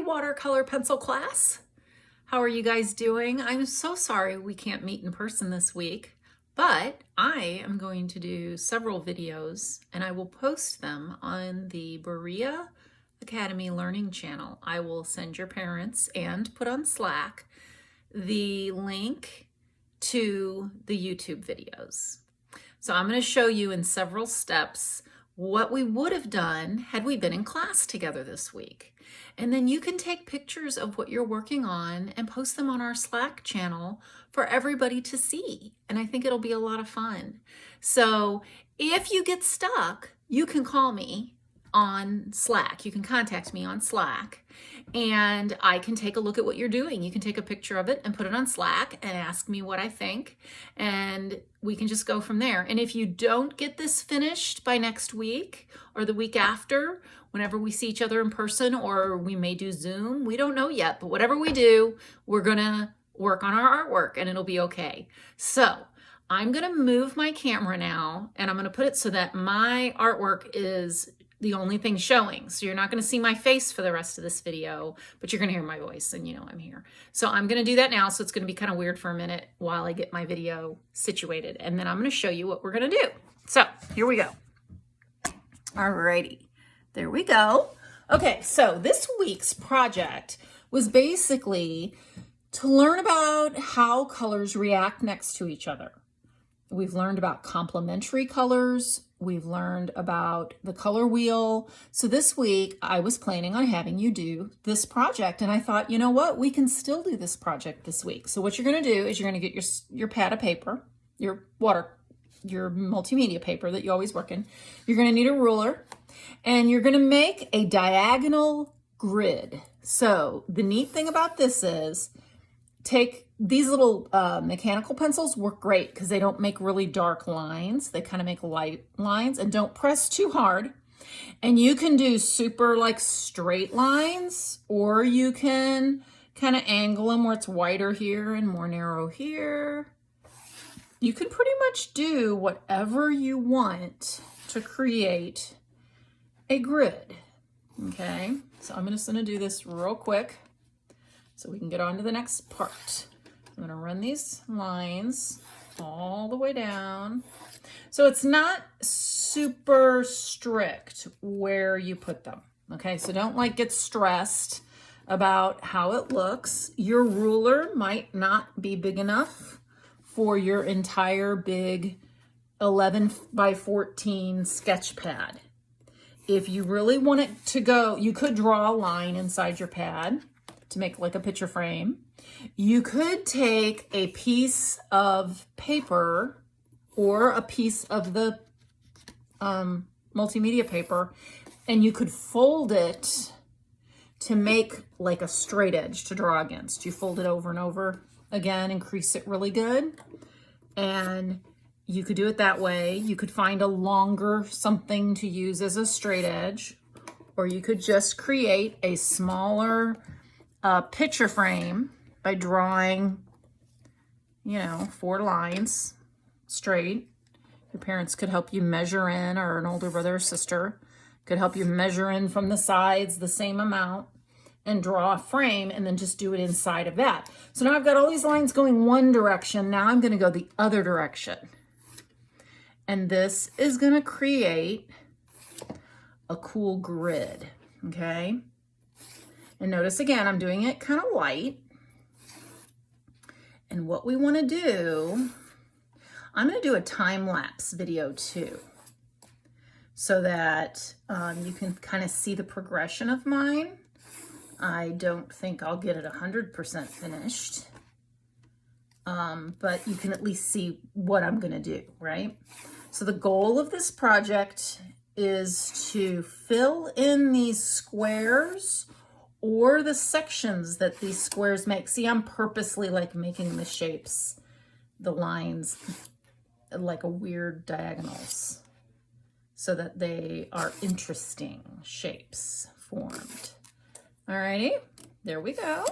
watercolor pencil class. How are you guys doing? I'm so sorry we can't meet in person this week, but I am going to do several videos and I will post them on the Berea Academy Learning channel. I will send your parents and put on Slack the link to the YouTube videos. So I'm going to show you in several steps what we would have done had we been in class together this week. And then you can take pictures of what you're working on and post them on our Slack channel for everybody to see. And I think it'll be a lot of fun. So if you get stuck, you can call me on Slack. You can contact me on Slack and I can take a look at what you're doing. You can take a picture of it and put it on Slack and ask me what I think, and we can just go from there. And if you don't get this finished by next week or the week after, whenever we see each other in person, or we may do Zoom, we don't know yet, but whatever we do, we're gonna work on our artwork and it'll be okay. So I'm gonna move my camera now and I'm gonna put it so that my artwork is the only thing showing. So you're not going to see my face for the rest of this video, but you're going to hear my voice and you know I'm here. So I'm going to do that now. So it's going to be kind of weird for a minute while I get my video situated. And then I'm going to show you what we're going to do. So here we go. Alrighty, there we go. Okay, so this week's project was basically to learn about how colors react next to each other. We've learned about complementary colors. We've learned about the color wheel. So this week I was planning on having you do this project, and I thought, you know what, we can still do this project this week. So what you're going to do is you're going to get your pad of paper, your multimedia paper that you always work in. You're going to need a ruler, and you're going to make a diagonal grid. So the neat thing about this is take these little mechanical pencils work great because they don't make really dark lines. They kind of make light lines, and don't press too hard. And you can do super like straight lines, or you can kind of angle them where it's wider here and more narrow here. You can pretty much do whatever you want to create a grid. Okay, so I'm just gonna do this real quick so we can get on to the next part. I'm going to run these lines all the way down. So it's not super strict where you put them. Okay, so don't like get stressed about how it looks. Your ruler might not be big enough for your entire big 11 by 14 sketch pad. If you really want it to go, you could draw a line inside your pad to make like a picture frame. You could take a piece of paper or a piece of the multimedia paper, and you could fold it to make like a straight edge to draw against. You fold it over and over again and crease it really good. And you could do it that way. You could find a longer something to use as a straight edge, or you could just create a smaller picture frame by drawing, 4 lines straight. Your parents could help you measure in, or an older brother or sister could help you measure in from the sides the same amount and draw a frame, and then just do it inside of that. So now I've got all these lines going one direction. Now I'm going to go the other direction. And this is going to create a cool grid, okay? And notice again, I'm doing it kind of light. And what we want to do, I'm going to do a time-lapse video too, so that you can kind of see the progression of mine. I don't think I'll get it 100% finished, but you can at least see what I'm going to do, right? So the goal of this project is to fill in these squares or the sections that these squares make. See, I'm purposely like making the shapes, the lines, like a weird diagonals, so that they are interesting shapes formed. Alrighty, there we go.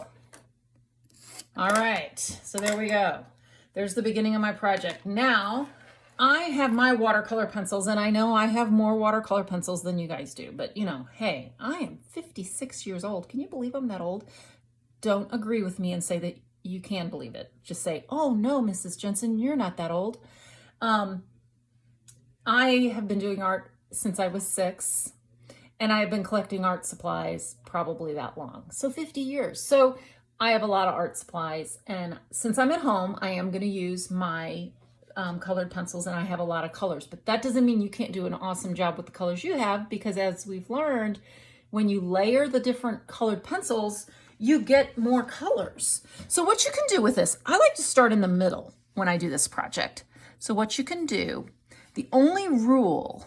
All right, so there we go. There's the beginning of my project. Now, I have my watercolor pencils, and I know I have more watercolor pencils than you guys do, but you know, hey, I am 56 years old. Can you believe I'm that old? Don't agree with me and say that you can believe it. Just say, oh no, Mrs. Jensen, you're not that old. I have been doing art since I was 6, and I've been collecting art supplies probably that long. So 50 years. So I have a lot of art supplies, and since I'm at home, I am going to use my colored pencils, and I have a lot of colors. But that doesn't mean you can't do an awesome job with the colors you have, because as we've learned, when you layer the different colored pencils, you get more colors. So what you can do with this, I like to start in the middle when I do this project. So what you can do, the only rule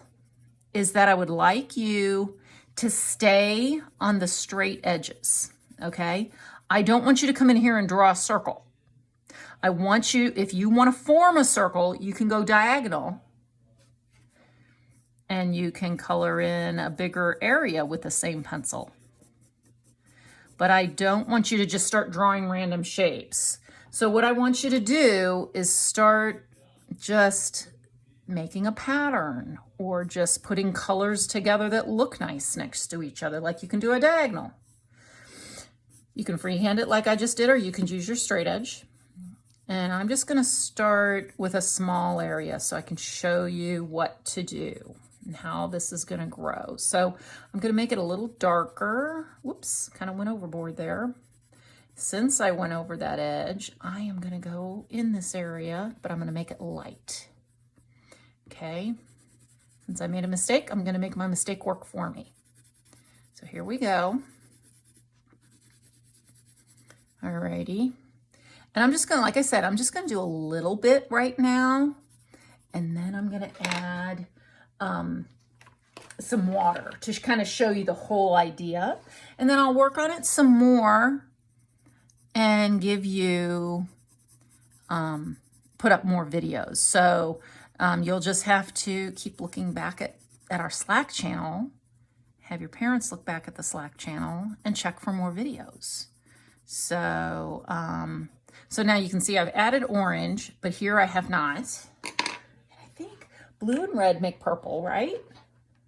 is that I would like you to stay on the straight edges, okay? I don't want you to come in here and draw a circle. I want you, if you want to form a circle, you can go diagonal and you can color in a bigger area with the same pencil. But I don't want you to just start drawing random shapes. So what I want you to do is start just making a pattern, or just putting colors together that look nice next to each other, like you can do a diagonal. You can freehand it like I just did, or you can use your straight edge. And I'm just gonna start with a small area so I can show you what to do and how this is gonna grow. So I'm gonna make it a little darker. Whoops, kind of went overboard there. Since I went over that edge, I am gonna go in this area, but I'm gonna make it light. Okay, since I made a mistake, I'm gonna make my mistake work for me. So here we go. Alrighty. And I'm just gonna, like I said, I'm just gonna do a little bit right now, and then I'm gonna add some water to kind of show you the whole idea. And then I'll work on it some more and give you, put up more videos. So you'll just have to keep looking back at our Slack channel, have your parents look back at the Slack channel and check for more videos. So, so now you can see I've added orange, but here I have not. I think blue and red make purple, right?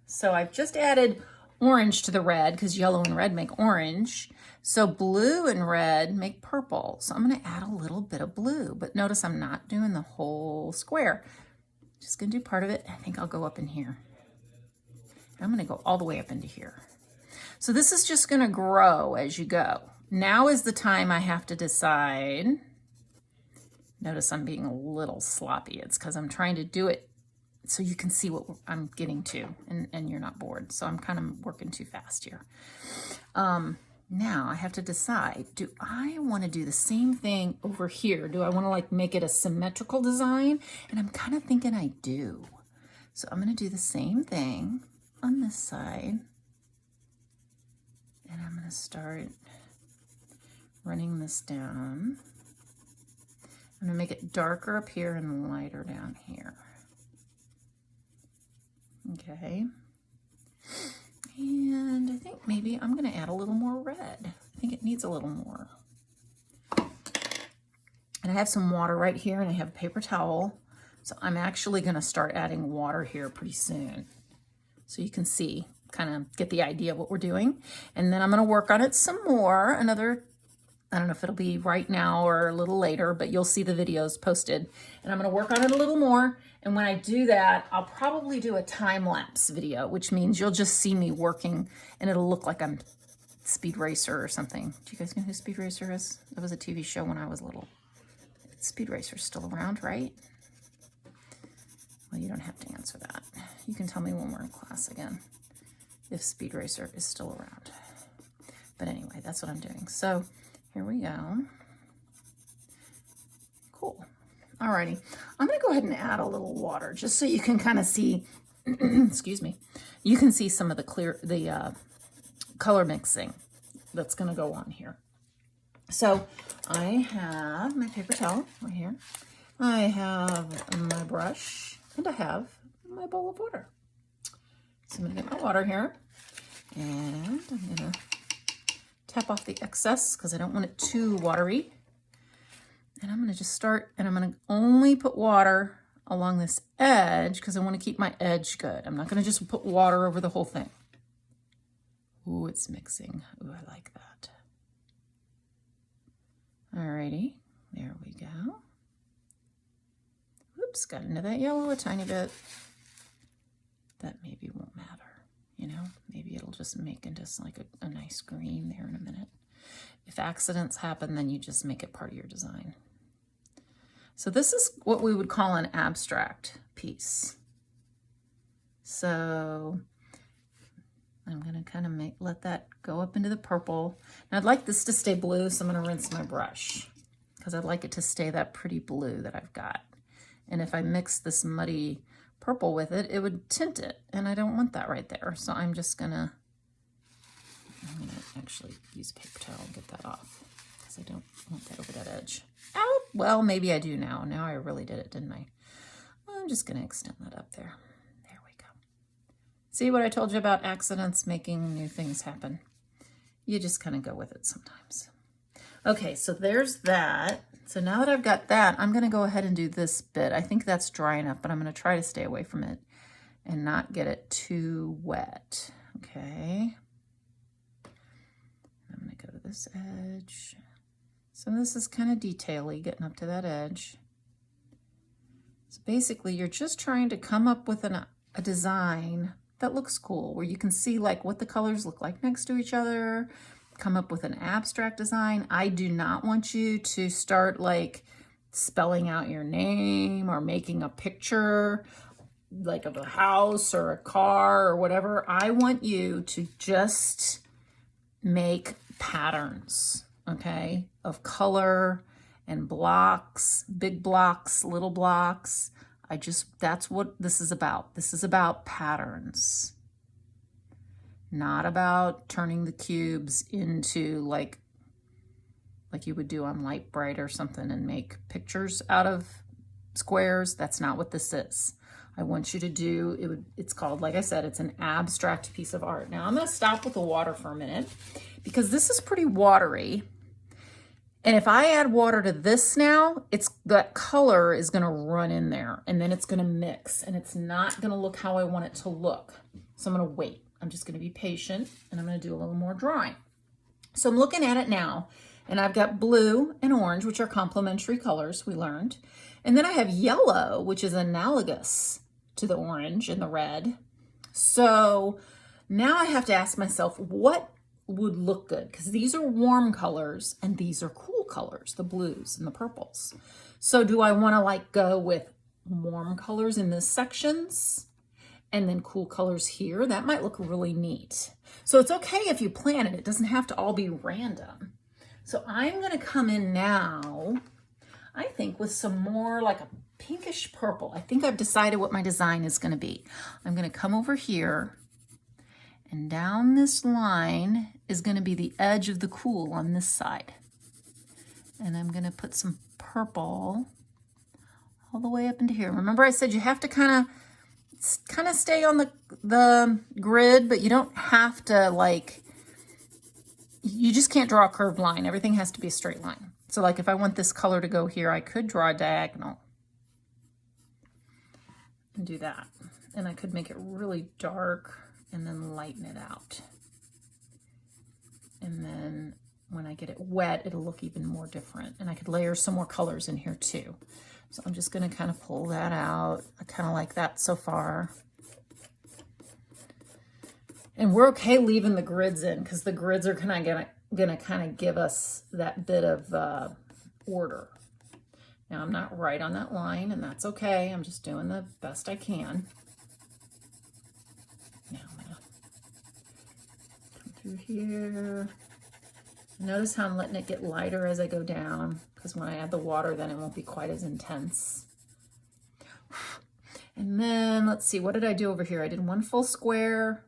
So I've just added orange to the red because yellow and red make orange. So blue and red make purple. So I'm gonna add a little bit of blue, but notice I'm not doing the whole square. Just gonna do part of it. I think I'll go up in here. I'm gonna go all the way up into here. So this is just gonna grow as you go. Now is the time I have to decide. Notice I'm being a little sloppy. It's because I'm trying to do it so you can see what I'm getting to and you're not bored. So I'm kind of working too fast here. Now I have to decide, do I want to do the same thing over here? Do I want to like make it a symmetrical design? And I'm kind of thinking I do. So I'm going to do the same thing on this side. And I'm going to start running this down. I'm going to make it darker up here and lighter down here. Okay. And I think maybe I'm going to add a little more red. I think it needs a little more. And I have some water right here, and I have a paper towel. So I'm actually going to start adding water here pretty soon. So you can see, kind of get the idea of what we're doing. And then I'm going to work on it some more. Another, I don't know if it'll be right now or a little later, but you'll see the videos posted. And I'm going to work on it a little more. And when I do that, I'll probably do a time-lapse video, which means you'll just see me working and it'll look like I'm Speed Racer or something. Do you guys know who Speed Racer is? That was a TV show when I was little. Speed Racer's still around, right? Well, you don't have to answer that. You can tell me when we're in class again if Speed Racer is still around. But anyway, that's what I'm doing. So here we go. Cool. Alrighty, I'm gonna go ahead and add a little water just so you can kind of see, excuse me, you can see some of the color mixing that's gonna go on here. So I have my paper towel right here. I have my brush and I have my bowl of water. So I'm gonna get my water here and I'm gonna tap off the excess because I don't want it too watery. And I'm gonna just start, and I'm gonna only put water along this edge because I want to keep my edge good. I'm not going to just put water over the whole thing. Ooh, it's mixing. Ooh, I like that. Alrighty, there we go. Oops, got into that yellow a tiny bit. That maybe won't matter, you know? Maybe it'll just make into like a nice green there in a minute. If accidents happen, then you just make it part of your design. So this is what we would call an abstract piece. So I'm gonna kind of let that go up into the purple. And I'd like this to stay blue, so I'm gonna rinse my brush because I'd like it to stay that pretty blue that I've got. And if I mix this muddy purple with it, it would tint it, and I don't want that right there. So I'm gonna actually use a paper towel and get that off because I don't want that over that edge. Oh, well, maybe I do now. Now I really did it, didn't I? I'm just gonna extend that up there. There we go. See what I told you about accidents making new things happen? You just kind of go with it sometimes. Okay, so there's that. So now that I've got that, I'm gonna go ahead and do this bit. I think that's dry enough, but I'm gonna try to stay away from it and not get it too wet, okay? I'm gonna go to this edge. So this is kind of detail-y, getting up to that edge. So basically, you're just trying to come up with a design that looks cool, where you can see like what the colors look like next to each other, come up with an abstract design. I do not want you to start like spelling out your name or making a picture like of a house or a car or whatever. I want you to just make patterns, okay, of color and blocks, big blocks, little blocks. That's what this is about. This is about patterns, not about turning the cubes into like you would do on Light Bright or something and make pictures out of squares. That's not what this is. I want you to do, it's called, like I said, it's an abstract piece of art. Now I'm gonna stop with the water for a minute because this is pretty watery. And if I add water to this now, that color is gonna run in there and then it's gonna mix and it's not gonna look how I want it to look. So I'm gonna wait. I'm just gonna be patient and I'm gonna do a little more drawing. So I'm looking at it now and I've got blue and orange, which are complementary colors we learned. And then I have yellow, which is analogous to the orange and the red. So now I have to ask myself, what would look good? Because these are warm colors and these are cool colors, the blues and the purples. So do I want to like go with warm colors in this sections and then cool colors here? That might look really neat. So it's okay if you plan it. It doesn't have to all be random. So I'm going to come in now, I think, with some more like a pinkish purple. I think I've decided what my design is going to be. I'm going to come over here and down this line is going to be the edge of the cool on this side. And I'm going to put some purple all the way up into here. Remember I said you have to kind of stay on the grid, but you don't have to like, you just can't draw a curved line. Everything has to be a straight line. So like if I want this color to go here, I could draw a diagonal and do that. And I could make it really dark and then lighten it out. And then when I get it wet, it'll look even more different. And I could layer some more colors in here too. So I'm just gonna kind of pull that out. I kind of like that so far. And we're okay leaving the grids in because the grids are gonna kind of give us that bit of order. Now I'm not right on that line and that's okay. I'm just doing the best I can. Now I'm gonna come through here. Notice how I'm letting it get lighter as I go down because when I add the water, then it won't be quite as intense. And then let's see, what did I do over here? I did one full square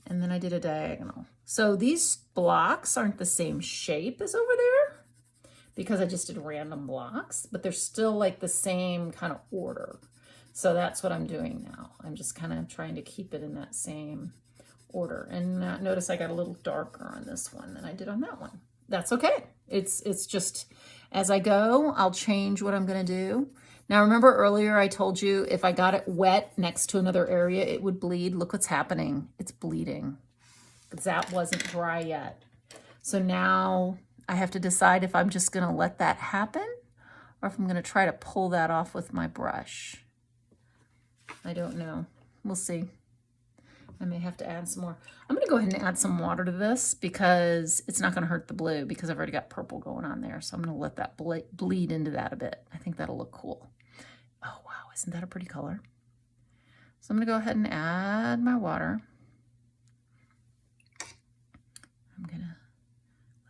and then I did a diagonal. So these blocks aren't the same shape as over there because I just did random blocks, but they're still like the same kind of order. So that's what I'm doing now. I'm just kind of trying to keep it in that same order. And notice I got a little darker on this one than I did on that one. That's okay. It's just, as I go, I'll change what I'm gonna do. Now remember earlier I told you if I got it wet next to another area, it would bleed. Look what's happening. It's bleeding because that wasn't dry yet. So now I have to decide if I'm just gonna let that happen or if I'm gonna try to pull that off with my brush. I don't know. We'll see. I may have to add some more. I'm gonna go ahead and add some water to this because it's not gonna hurt the blue because I've already got purple going on there. So I'm gonna let that bleed into that a bit. I think that'll look cool. Oh wow, isn't that a pretty color? So I'm gonna go ahead and add my water. I'm gonna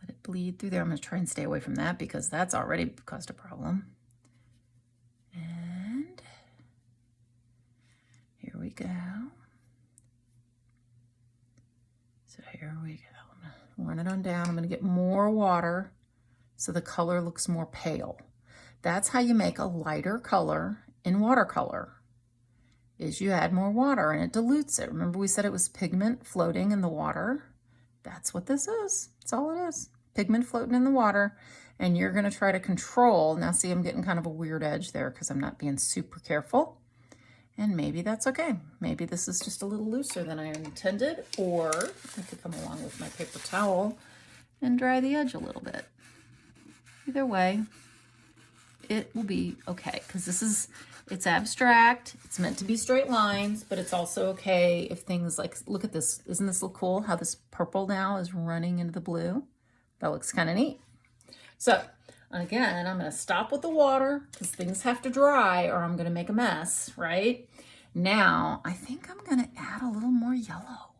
let it bleed through there. I'm gonna try and stay away from that because that's already caused a problem. And here we go. So here we go. Run it on down. I'm gonna get more water so the color looks more pale. That's how you make a lighter color in watercolor, is you add more water and it dilutes it. Remember we said it was pigment floating in the water? That's what this is. That's all it is. Pigment floating in the water. And you're gonna try to control. Now see, I'm getting kind of a weird edge there because I'm not being super careful. And maybe that's okay. Maybe this is just a little looser than I intended, or I could come along with my paper towel and dry the edge a little bit. Either way, it will be okay because it's abstract. It's meant to be straight lines, but it's also okay if things like, look at this. Isn't this look cool? How this purple now is running into the blue. That looks kind of neat. So again, I'm gonna stop with the water because things have to dry or I'm gonna make a mess, right? Now, I think I'm gonna add a little more yellow.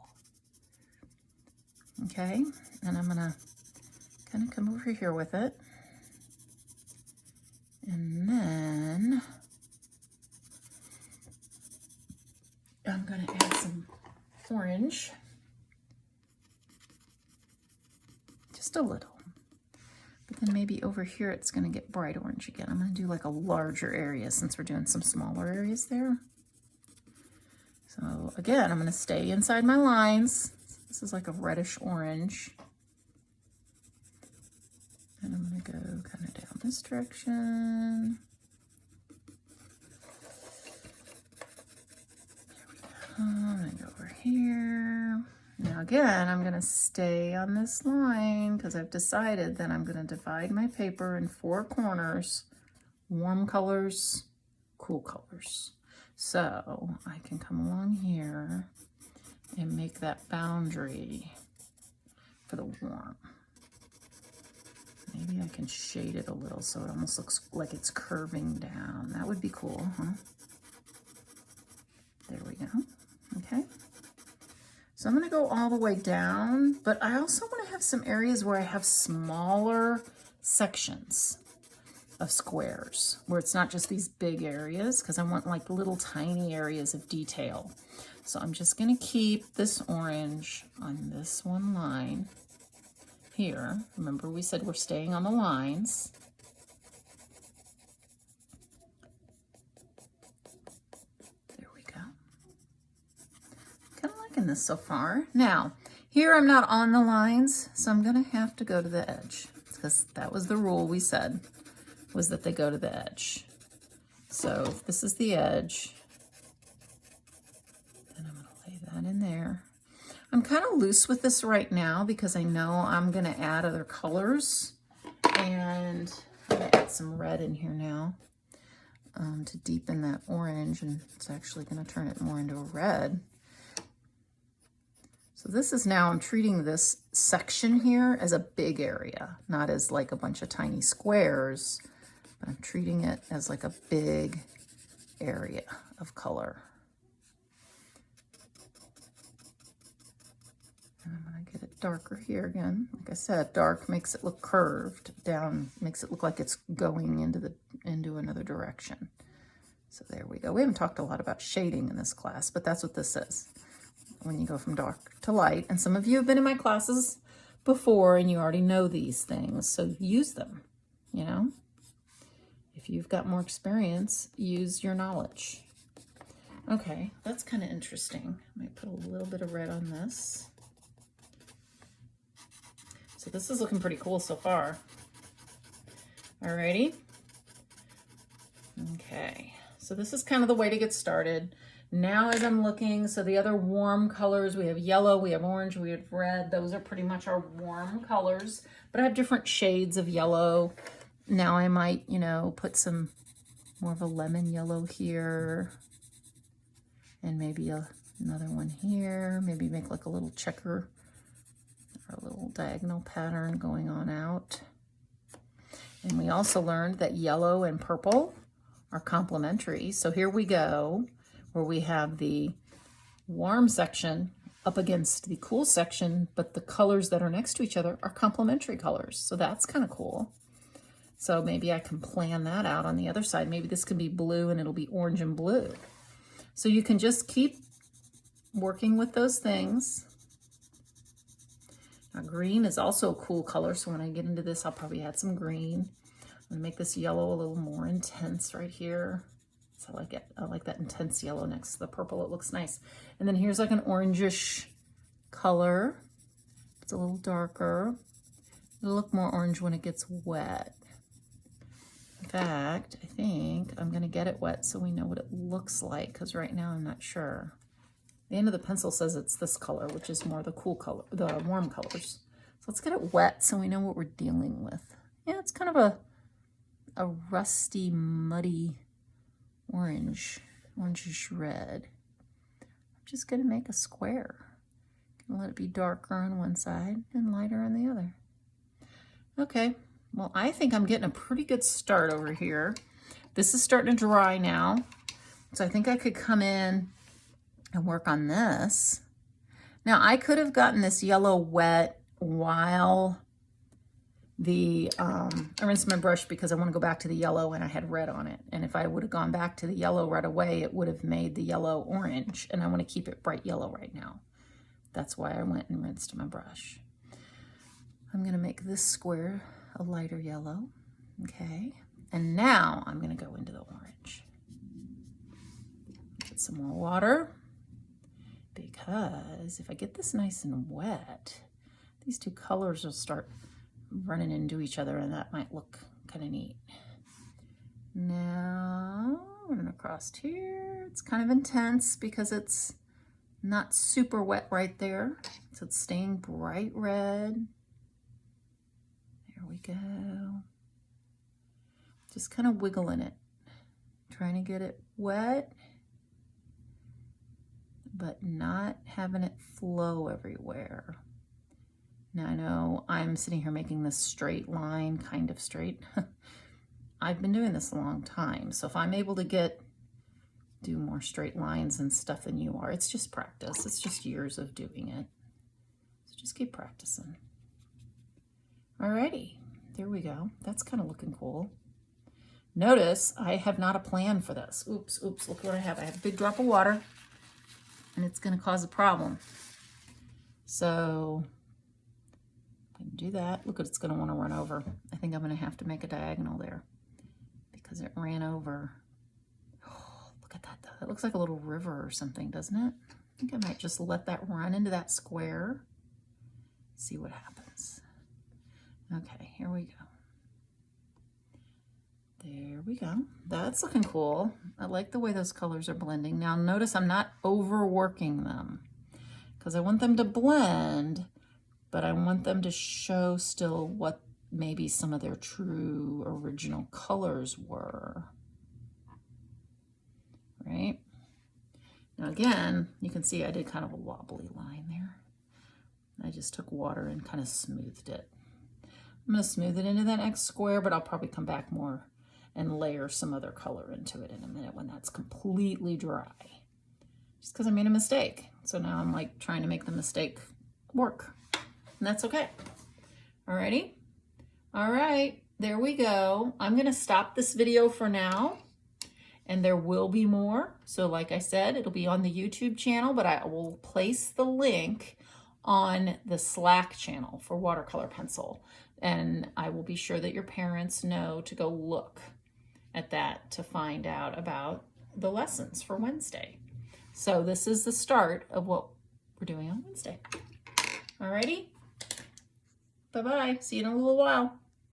Okay, and I'm gonna kind of come over here with it. And then I'm gonna add some orange. Just a little. But then maybe over here it's gonna get bright orange again. I'm gonna do like a larger area since we're doing some smaller areas there. So again, I'm gonna stay inside my lines. This is like a reddish orange. And I'm gonna go kind of down this direction. There we go. I'm gonna go over here. Now again, I'm gonna stay on this line because I've decided that I'm gonna divide my paper in 4 corners, warm colors, cool colors. So I can come along here and make that boundary for the warm. Maybe I can shade it a little so it almost looks like it's curving down. That would be cool, huh? There we go. Okay. So I'm going to go all the way down, but I also want to have some areas where I have smaller sections of squares, where it's not just these big areas, because I want like little tiny areas of detail. So I'm just going to keep this orange on this one line here. Remember we said we're staying on the lines. There we go. Kind of liking this so far. Now, here I'm not on the lines, so I'm going to have to go to the edge, because that was the rule we said, was that they go to the edge. So if this is the edge, then I'm going to lay that in there. I'm kind of loose with this right now because I know I'm going to add other colors, and I'm going to add some red in here now to deepen that orange, and it's actually going to turn it more into a red. So this is now, I'm treating this section here as a big area, not as like a bunch of tiny squares, but I'm treating it as like a big area of color. And I'm going to get it darker here again. Like I said, dark makes it look curved. Down makes it look like it's going into another direction. So there we go. We haven't talked a lot about shading in this class, but that's what this is. When you go from dark to light. And some of you have been in my classes before and you already know these things, so use them, you know? If you've got more experience, use your knowledge. Okay, that's kind of interesting. I might put a little bit of red on this. So this is looking pretty cool so far. Alrighty. Okay, so this is kind of the way to get started. Now as I'm looking, so the other warm colors, we have yellow, we have orange, we have red. Those are pretty much our warm colors, but I have different shades of yellow. Now I might, you know, put some more of a lemon yellow here, and maybe another one here. Maybe make like a little checker or a little diagonal pattern going on out. And we also learned that yellow and purple are complementary. So here we go, where we have the warm section up against the cool section, but the colors that are next to each other are complementary colors. So that's kind of cool. So maybe I can plan that out on the other side. Maybe this can be blue and it'll be orange and blue. So you can just keep working with those things. Now, green is also a cool color, so when I get into this, I'll probably add some green. I'm gonna make this yellow a little more intense right here. So I like it. I like that intense yellow next to the purple. It looks nice. And then here's like an orangish color. It's a little darker. It'll look more orange when it gets wet. In fact, I think I'm gonna get it wet so we know what it looks like, because right now I'm not sure. The end of the pencil says it's this color, which is more the cool color, the warm colors. So let's get it wet so we know what we're dealing with. Yeah, it's kind of a rusty, muddy orangish red. I'm just gonna make a square. Gonna let it be darker on one side and lighter on the other. Okay, well, I think I'm getting a pretty good start over here. This is starting to dry now, so I think I could come in and work on this. Now I could have gotten this yellow wet while I rinsed my brush, because I want to go back to the yellow and I had red on it. And if I would have gone back to the yellow right away, it would have made the yellow orange, and I want to keep it bright yellow right now. That's why I went and rinsed my brush. I'm going to make this square a lighter yellow. Okay. And now I'm going to go into the orange. Get some more water, because if I get this nice and wet, these two colors will start running into each other, and that might look kind of neat. Now running across here, it's kind of intense because it's not super wet right there, so it's staying bright red. There we go. Just kind of wiggling it, trying to get it wet, but not having it flow everywhere. Now I know I'm sitting here making this straight line, kind of straight. I've been doing this a long time, so if I'm able to do more straight lines and stuff than you are, it's just practice. It's just years of doing it. So just keep practicing. Alrighty, there we go. That's kind of looking cool. Notice I have not a plan for this. Oops, look what I have. I have a big drop of water, and it's going to cause a problem. So I can do that. Look, it's going to want to run over. I think I'm going to have to make a diagonal there because it ran over. Oh, look at that. That looks like a little river or something, doesn't it? I think I might just let that run into that square. See what happens. Okay, here we go. There we go. That's looking cool. I like the way those colors are blending. Now notice I'm not overworking them because I want them to blend, but I want them to show still what maybe some of their true original colors were. Right? Now again, you can see I did kind of a wobbly line there. I just took water and kind of smoothed it. I'm going to smooth it into that next square, but I'll probably come back more and layer some other color into it in a minute when that's completely dry. Just because I made a mistake. So now I'm like trying to make the mistake work. And that's okay. Alrighty? Alright, there we go. I'm going to stop this video for now. And there will be more. So like I said, it'll be on the YouTube channel, but I will place the link on the Slack channel for Watercolor Pencil. And I will be sure that your parents know to go look at that to find out about the lessons for Wednesday. So this is the start of what we're doing on Wednesday. Alrighty? Bye-bye. See you in a little while.